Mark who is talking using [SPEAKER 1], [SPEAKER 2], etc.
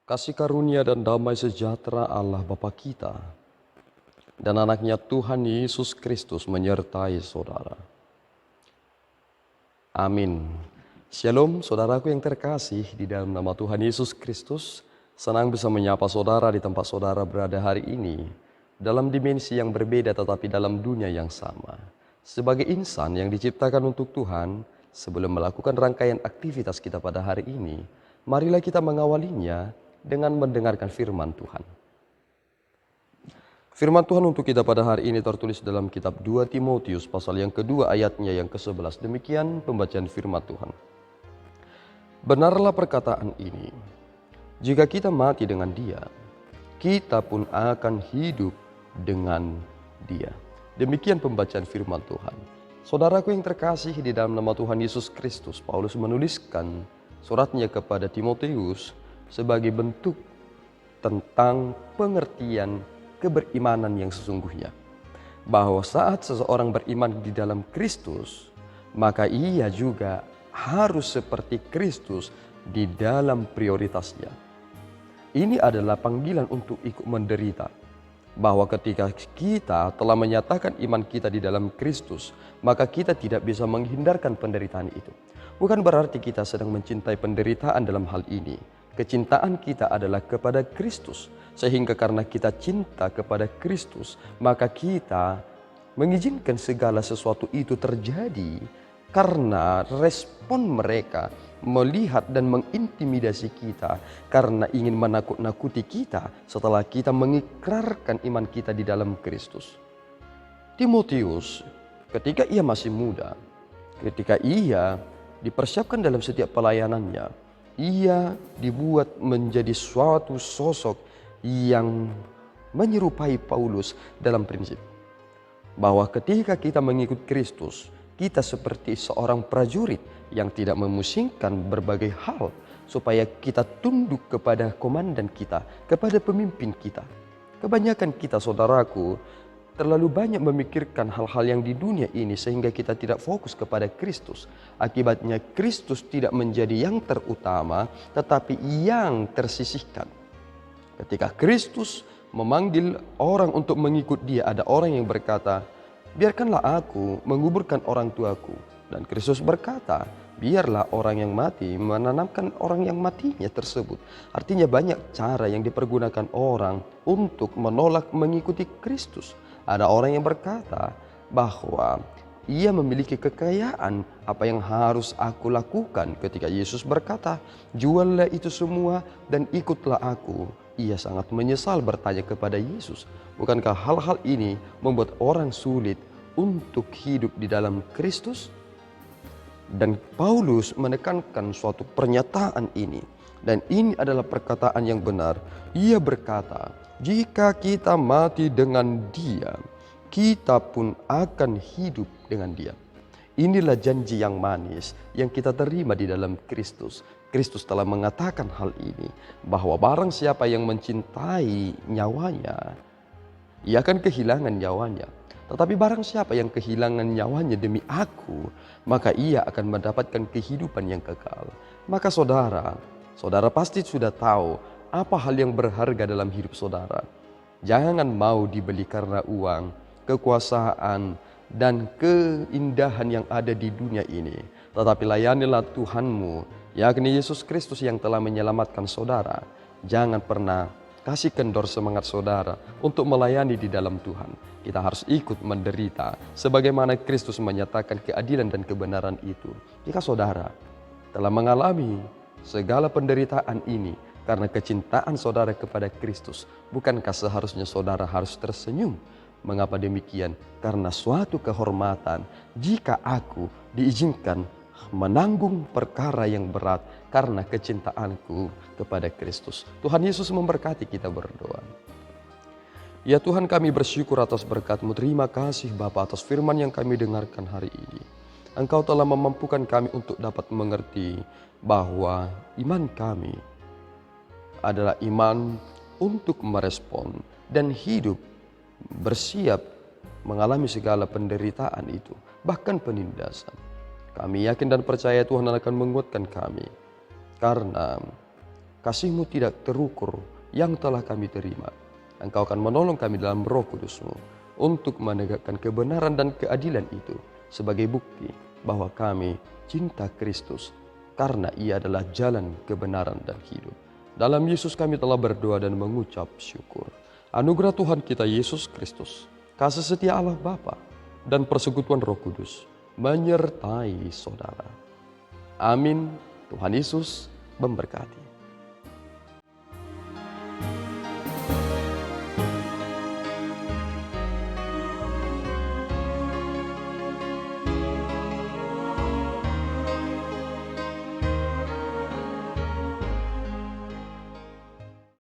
[SPEAKER 1] Kasih karunia dan damai sejahtera Allah Bapa kita dan anaknya Tuhan Yesus Kristus menyertai saudara. Amin. Shalom saudaraku yang terkasih di dalam nama Tuhan Yesus Kristus. Senang bisa menyapa saudara di tempat saudara berada hari ini. Dalam dimensi yang berbeda tetapi dalam dunia yang sama. Sebagai insan yang diciptakan untuk Tuhan, sebelum melakukan rangkaian aktivitas kita pada hari ini, marilah kita mengawalinya dengan mendengarkan firman Tuhan. Firman Tuhan untuk kita pada hari ini tertulis dalam kitab 2 Timotius pasal yang kedua ayatnya yang ke-11. Demikian pembacaan firman Tuhan. Benarlah perkataan ini, jika kita mati dengan Dia, kita pun akan hidup dengan Dia. Demikian pembacaan firman Tuhan. Saudaraku yang terkasih di dalam nama Tuhan Yesus Kristus, Paulus menuliskan suratnya kepada Timotius sebagai bentuk tentang pengertian keberimanan yang sesungguhnya. Bahwa saat seseorang beriman di dalam Kristus, maka ia juga harus seperti Kristus di dalam prioritasnya. Ini adalah panggilan untuk ikut menderita. Bahwa ketika kita telah menyatakan iman kita di dalam Kristus, maka kita tidak bisa menghindarkan penderitaan itu. Bukan berarti kita sedang mencintai penderitaan dalam hal ini. Kecintaan kita adalah kepada Kristus. Sehingga karena kita cinta kepada Kristus, maka kita mengizinkan segala sesuatu itu terjadi karena respon mereka melihat dan mengintimidasi kita karena ingin menakut-nakuti kita setelah kita mengikrarkan iman kita di dalam Kristus. Timotius ketika ia masih muda, ketika ia dipersiapkan dalam setiap pelayanannya, ia dibuat menjadi suatu sosok yang menyerupai Paulus dalam prinsip bahwa ketika kita mengikut Kristus, kita seperti seorang prajurit yang tidak memusingkan berbagai hal supaya kita tunduk kepada komandan kita, kepada pemimpin kita. Kebanyakan kita, saudaraku, terlalu banyak memikirkan hal-hal yang di dunia ini sehingga kita tidak fokus kepada Kristus. Akibatnya Kristus tidak menjadi yang terutama tetapi yang tersisihkan. Ketika Kristus memanggil orang untuk mengikut Dia, ada orang yang berkata, "Biarkanlah aku menguburkan orang tuaku." Dan Kristus berkata, "Biarlah orang yang mati menanamkan orang yang matinya tersebut." Artinya banyak cara yang dipergunakan orang untuk menolak mengikuti Kristus. Ada orang yang berkata bahwa ia memiliki kekayaan, apa yang harus aku lakukan ketika Yesus berkata, "Juallah itu semua dan ikutlah aku." Ia sangat menyesal bertanya kepada Yesus, bukankah hal-hal ini membuat orang sulit untuk hidup di dalam Kristus? Dan Paulus menekankan suatu pernyataan ini. Dan ini adalah perkataan yang benar. Ia berkata, jika kita mati dengan Dia, kita pun akan hidup dengan Dia. Inilah janji yang manis yang kita terima di dalam Kristus. Kristus telah mengatakan hal ini, bahwa barang siapa yang mencintai nyawanya, ia akan kehilangan nyawanya. Tetapi barang siapa yang kehilangan nyawanya demi aku, maka ia akan mendapatkan kehidupan yang kekal. Maka saudara pasti sudah tahu apa hal yang berharga dalam hidup saudara. Jangan mau dibeli karena uang, kekuasaan, dan keindahan yang ada di dunia ini. Tetapi layanilah Tuhanmu, yakni Yesus Kristus yang telah menyelamatkan saudara. Jangan pernah kasih kendor semangat saudara untuk melayani di dalam Tuhan. Kita harus ikut menderita sebagaimana Kristus menyatakan keadilan dan kebenaran itu. Jika saudara telah mengalami segala penderitaan ini karena kecintaan saudara kepada Kristus, bukankah seharusnya saudara harus tersenyum? Mengapa demikian? Karena suatu kehormatan jika aku diizinkan menanggung perkara yang berat karena kecintaanku kepada Kristus. Tuhan Yesus memberkati, kita berdoa. Ya Tuhan, kami bersyukur atas berkat-Mu. Terima kasih Bapa atas firman yang kami dengarkan hari ini. Engkau telah memampukan kami untuk dapat mengerti bahwa iman kami adalah iman untuk merespon dan hidup bersiap mengalami segala penderitaan itu, bahkan penindasan. Kami yakin dan percaya Tuhan akan menguatkan kami, karena kasih-Mu tidak terukur yang telah kami terima. Engkau akan menolong kami dalam Roh Kudus-Mu untuk menegakkan kebenaran dan keadilan itu sebagai bukti bahwa kami cinta Kristus karena Ia adalah jalan kebenaran dan hidup. Dalam Yesus kami telah berdoa dan mengucap syukur. Anugerah Tuhan kita Yesus Kristus, kasih setia Allah Bapa, dan persekutuan Roh Kudus menyertai saudara. Amin. Tuhan Yesus memberkati.